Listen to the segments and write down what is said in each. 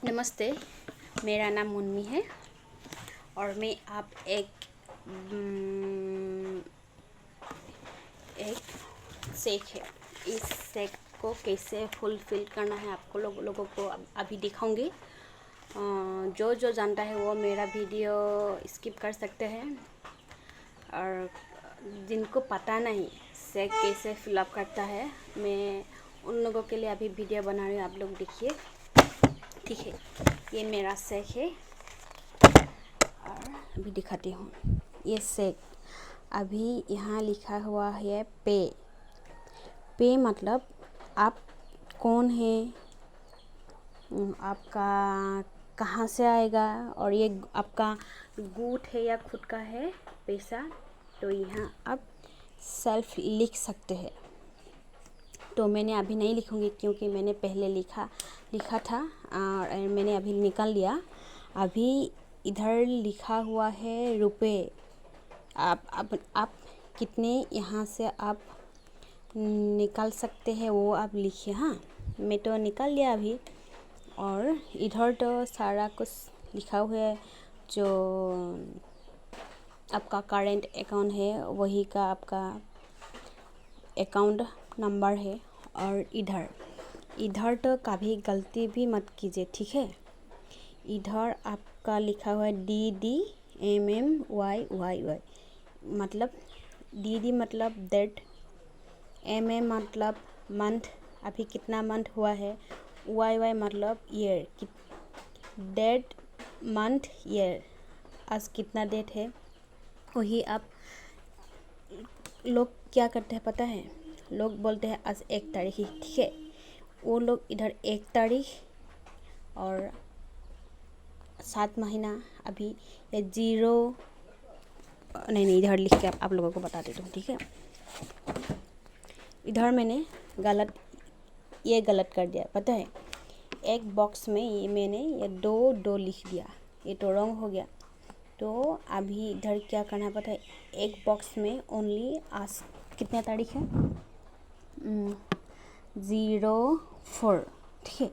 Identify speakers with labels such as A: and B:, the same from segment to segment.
A: नमस्ते, मेरा नाम मुन्नी है और मैं आप एक शेक है। इस शेक को कैसे फुलफ़िल करना है आपको लोगों को अभी दिखाऊंगी। जो जो जानता है वो मेरा वीडियो स्किप कर सकते हैं, और जिनको पता नहीं शेक कैसे फिलअप करता है, मैं उन लोगों के लिए अभी वीडियो बना रही हूँ। आप लोग देखिए, ठीक है। ये मेरा शेक है और अभी दिखाती हूँ। ये शेक अभी यहाँ लिखा हुआ है पे मतलब आप कौन है, आपका कहाँ से आएगा, और ये आपका गुट है या खुद का है पैसा, तो यहाँ आप सेल्फ लिख सकते हैं। तो मैंने अभी नहीं लिखूँगी क्योंकि मैंने पहले लिखा था और मैंने अभी निकाल लिया। अभी इधर लिखा हुआ है रुपए। आप कितने यहाँ से आप निकाल सकते हैं वो आप लिखिए। हाँ, मैं तो निकाल लिया अभी। और इधर तो सारा कुछ लिखा हुआ है, जो आपका करेंट अकाउंट है वही का आपका अकाउंट नंबर है। और इधर तो कभी गलती भी मत कीजिए, ठीक है। इधर आपका लिखा हुआ है DDMMYYY, मतलब DD मतलब डेट, MM मतलब मंथ, अभी कितना मंथ हुआ है, YY मतलब ईयर, डेट मंथ ईयर, आज कितना डेट है। वही आप लोग क्या करते हैं पता है, लोग बोलते हैं आज 1 तारीख ही, ठीक है। वो लोग इधर 1 तारीख और 7 महीना, अभी ये 0 नहीं इधर लिख के आप लोगों को बता देता हूँ, ठीक है। इधर मैंने गलत कर दिया, पता है। एक बॉक्स में ये मैंने ये दो लिख दिया, ये तो रॉन्ग हो गया। तो अभी इधर क्या करना है पता है, एक बॉक्स में ओनली आज कितना तारीख है 04, ठीक है,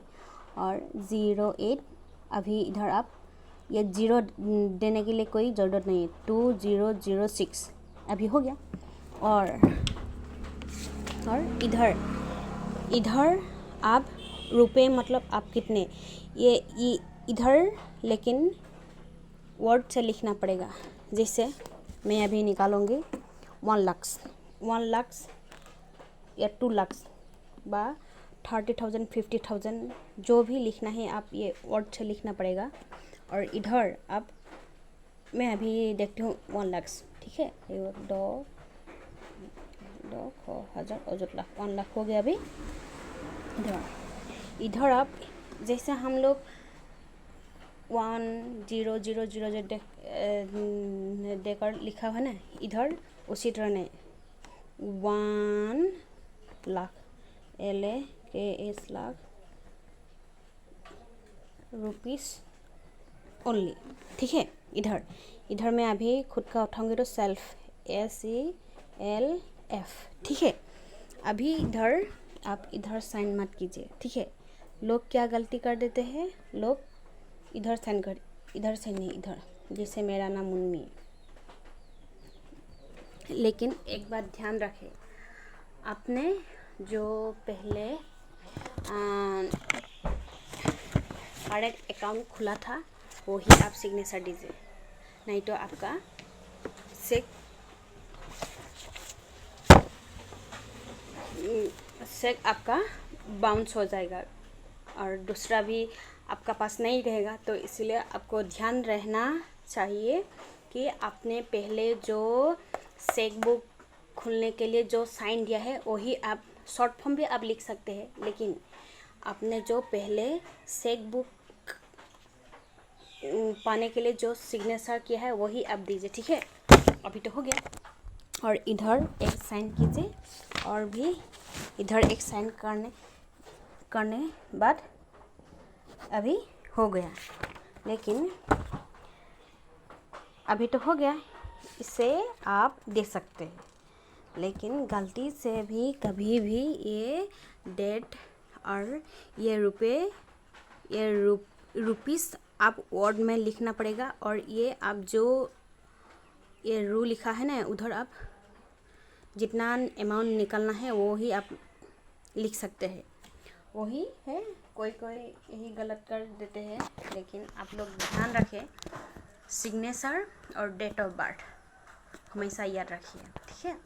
A: और 08। अभी इधर आप ये 0 देने के लिए कोई ज़रूरत नहीं है, 2006 अभी हो गया। और इधर आप रुपए मतलब आप कितने, ये इधर लेकिन वर्ड से लिखना पड़ेगा। जैसे मैं अभी निकालूंगी 1 लाख या 2 लाख बा 30,000 50,000, जो भी लिखना है आप ये वर्ड से लिखना पड़ेगा। और इधर आप, मैं अभी देखती हूँ 1 लाख, ठीक है। 1 लाख हो गया अभी। इधर आप जैसे हम लोग 1000 देकर लिखा है ना, इधर उसी तरह नहीं, 1 lakh LAKS lakh rupees only, ठीक है। इधर मैं अभी खुद का उठाऊंगी तो सेल्फ SELF, ठीक है। अभी इधर आप इधर साइन मत कीजिए, ठीक है। लोग क्या गलती कर देते हैं, लोग इधर साइन नहीं, इधर, जैसे मेरा नाम मुन्नी। लेकिन एक बात ध्यान रखें, आपने जो पहले करेंट अकाउंट खुला था वही आप सिग्नेचर दीजिए, नहीं तो आपका चेक आपका बाउंस हो जाएगा और दूसरा भी आपका पास नहीं रहेगा। तो इसलिए आपको ध्यान रहना चाहिए कि आपने पहले जो चेक बुक खुलने के लिए जो साइन दिया है वही आप, शॉर्ट फॉर्म भी आप लिख सकते हैं, लेकिन आपने जो पहले चेक बुक पाने के लिए जो सिग्नेचर किया है वही आप दीजिए, ठीक है। अभी तो हो गया। और इधर एक साइन कीजिए, और भी इधर एक साइन करने बाद अभी हो गया। लेकिन अभी तो हो गया, इसे आप दे सकते हैं, लेकिन गलती से भी कभी भी ये डेट और ये रुपीस आप वर्ड में लिखना पड़ेगा, और ये आप जो ये रू लिखा है ना उधर आप जितना अमाउंट निकालना है वो ही आप लिख सकते हैं। वही है, कोई कोई यही गलत कर देते हैं, लेकिन आप लोग ध्यान रखें, सिग्नेचर और डेट ऑफ बर्थ हमेशा याद रखिए, ठीक है।